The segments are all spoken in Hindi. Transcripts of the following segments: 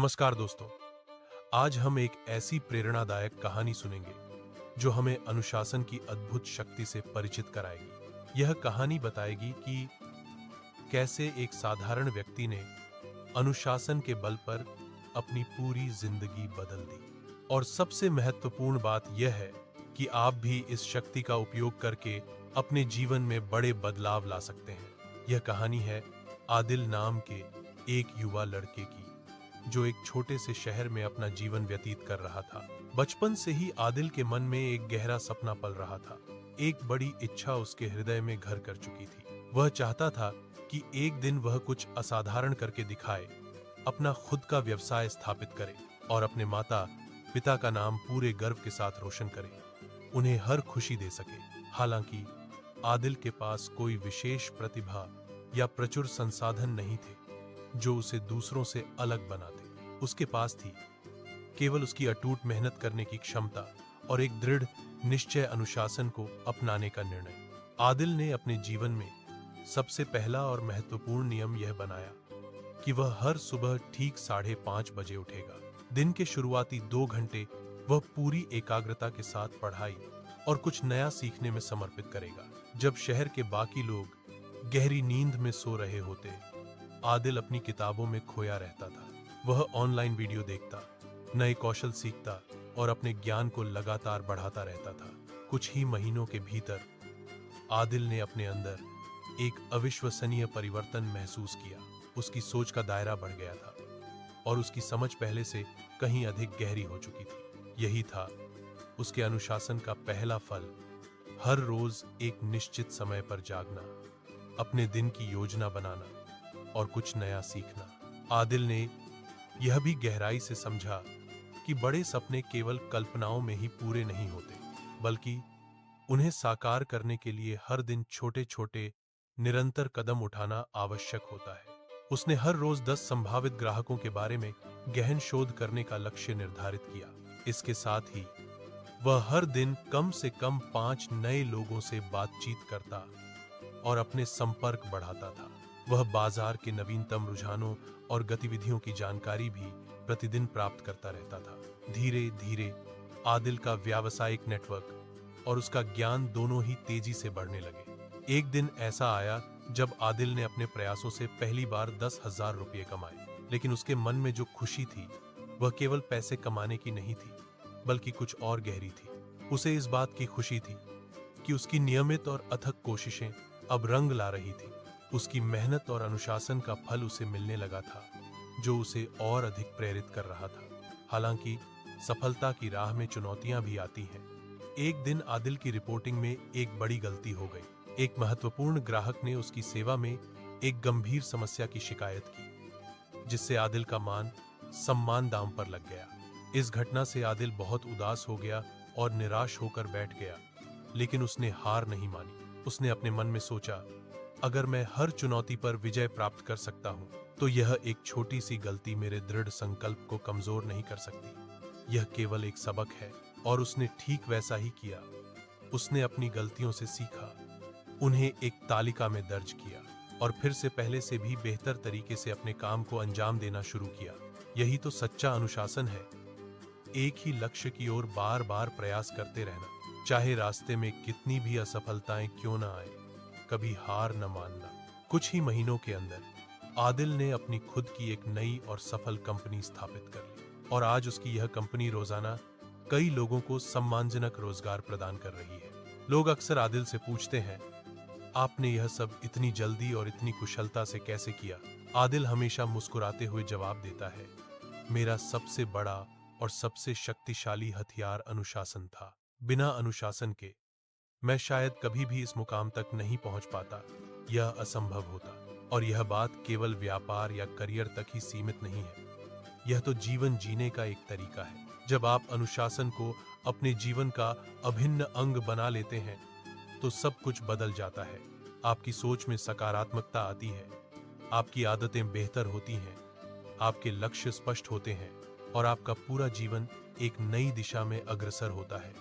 नमस्कार दोस्तों। आज हम एक ऐसी प्रेरणादायक कहानी सुनेंगे जो हमें अनुशासन की अद्भुत शक्ति से परिचित कराएगी। यह कहानी बताएगी कि कैसे एक साधारण व्यक्ति ने अनुशासन के बल पर अपनी पूरी जिंदगी बदल दी। और सबसे महत्वपूर्ण बात यह है कि आप भी इस शक्ति का उपयोग करके अपने जीवन में बड़े बदलाव ला सकते हैं। यह कहानी है आदिल नाम के एक युवा लड़के की, जो एक छोटे से शहर में अपना जीवन व्यतीत कर रहा था। बचपन से ही आदिल के मन में एक गहरा सपना पल रहा था। एक बड़ी इच्छा उसके हृदय में घर कर चुकी थी। वह चाहता था कि एक दिन वह कुछ असाधारण करके दिखाए, अपना खुद का व्यवसाय स्थापित करे और अपने माता पिता का नाम पूरे गर्व के साथ रोशन करे, उन्हें हर खुशी दे सके। हालांकि आदिल के पास कोई विशेष प्रतिभा या प्रचुर संसाधन नहीं थे जो उसे दूसरों से अलग बनाते। उसके पास थी केवल उसकी अटूट मेहनत करने की क्षमता और एक दृढ़ निश्चय, अनुशासन को अपनाने का निर्णय। आदिल ने अपने जीवन में सबसे पहला और महत्वपूर्ण नियम यह बनाया कि वह हर सुबह ठीक 5:30 बजे उठेगा। दिन के शुरुआती 2 घंटे वह पूरी एकाग्रता के साथ पढ़ाई और कुछ नया सीखने में समर्पित करेगा। जब शहर के बाकी लोग गहरी नींद में सो रहे होते, आदिल अपनी किताबों में खोया रहता था। वह ऑनलाइन वीडियो देखता, नए कौशल सीखता और अपने ज्ञान को लगातार बढ़ाता रहता था। कुछ ही महीनों के भीतर आदिल ने अपने अंदर एक अविश्वसनीय परिवर्तन महसूस किया। उसकी सोच का दायरा बढ़ गया था और उसकी समझ पहले से कहीं अधिक गहरी हो चुकी थी। यही था उसके अनुशासन का पहला फल। हर रोज एक निश्चित समय पर जागना, अपने दिन की योजना बनाना और कुछ नया सीखना। आदिल ने यह भी गहराई से समझा कि बड़े सपने केवल कल्पनाओं में ही पूरे नहीं होते, बल्कि उन्हें साकार करने के लिए हर दिन छोटे छोटे निरंतर कदम उठाना आवश्यक होता है। उसने हर रोज 10 संभावित ग्राहकों के बारे में गहन शोध करने का लक्ष्य निर्धारित किया। इसके साथ ही वह हर दिन कम से कम 5 नए लोगों से बातचीत करता और अपने संपर्क बढ़ाता था। वह बाजार के नवीनतम रुझानों और गतिविधियों की जानकारी भी प्रतिदिन प्राप्त करता रहता था। धीरे धीरे आदिल का व्यावसायिक नेटवर्क और उसका ज्ञान दोनों ही तेजी से बढ़ने लगे। एक दिन ऐसा आया जब आदिल ने अपने प्रयासों से पहली बार 10,000 रुपये कमाए। लेकिन उसके मन में जो खुशी थी वह केवल पैसे कमाने की नहीं थी, बल्कि कुछ और गहरी थी। उसे इस बात की खुशी थी कि उसकी नियमित और अथक कोशिशें अब रंग ला रही थी। उसकी मेहनत और अनुशासन का फल उसे मिलने लगा था, जो उसे और अधिक प्रेरित कर रहा था। हालांकि सफलता की राह में चुनौतियां भी आती हैं। एक दिन आदिल की रिपोर्टिंग में एक बड़ी गलती हो गई। एक महत्वपूर्ण ग्राहक ने उसकी सेवा में एक गंभीर समस्या की शिकायत की, जिससे आदिल का मान सम्मान दांव पर लग गया। इस घटना से आदिल बहुत उदास हो गया और निराश होकर बैठ गया, लेकिन उसने हार नहीं मानी। उसने अपने मन में सोचा, अगर मैं हर चुनौती पर विजय प्राप्त कर सकता हूं, तो यह एक छोटी सी गलती मेरे दृढ़ संकल्प को कमजोर नहीं कर सकती। यह केवल एक सबक है। और उसने ठीक वैसा ही किया। उसने अपनी गलतियों से सीखा, उन्हें एक तालिका में दर्ज किया और फिर से पहले से भी बेहतर तरीके से अपने काम को अंजाम देना शुरू किया। यही तो सच्चा अनुशासन है। एक ही लक्ष्य की ओर बार बार प्रयास करते रहना, चाहे रास्ते में कितनी भी असफलताएं क्यों ना आए, कभी हार न मानना। कुछ ही महीनों के अंदर आदिल ने अपनी खुद की एक नई और सफल कंपनी स्थापित कर ली और आज उसकी यह कंपनी रोजाना कई लोगों को सम्मानजनक रोजगार प्रदान कर रही है। लोग अक्सर आदिल से पूछते हैं, आपने यह सब इतनी जल्दी और इतनी कुशलता से कैसे किया? आदिल हमेशा मुस्कुराते हुए जवाब देता है, मेरा सबसे बड़ा और सबसे शक्तिशाली हथियार अनुशासन था। बिना अनुशासन के मैं शायद कभी भी इस मुकाम तक नहीं पहुंच पाता। यह असंभव होता। और यह बात केवल व्यापार या करियर तक ही सीमित नहीं है, यह तो जीवन जीने का एक तरीका है। जब आप अनुशासन को अपने जीवन का अभिन्न अंग बना लेते हैं, तो सब कुछ बदल जाता है। आपकी सोच में सकारात्मकता आती है, आपकी आदतें बेहतर होती हैं, आपके लक्ष्य स्पष्ट होते हैं और आपका पूरा जीवन एक नई दिशा में अग्रसर होता है।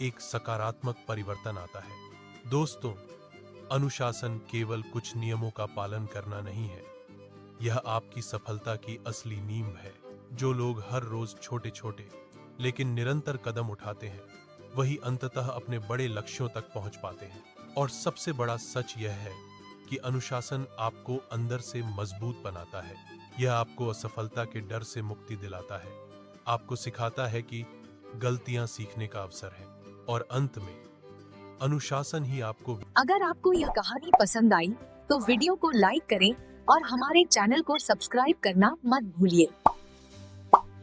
एक सकारात्मक परिवर्तन आता है। दोस्तों, अनुशासन केवल कुछ नियमों का पालन करना नहीं है, यह आपकी सफलता की असली नींव है। जो लोग हर रोज छोटे छोटे लेकिन निरंतर कदम उठाते हैं, वही अंततः अपने बड़े लक्ष्यों तक पहुंच पाते हैं। और सबसे बड़ा सच यह है कि अनुशासन आपको अंदर से मजबूत बनाता है। यह आपको असफलता के डर से मुक्ति दिलाता है, आपको सिखाता है कि गलतियां सीखने का अवसर है, और अंत में अनुशासन ही आपको। अगर आपको यह कहानी पसंद आई तो वीडियो को लाइक करें और हमारे चैनल को सब्सक्राइब करना मत भूलिए।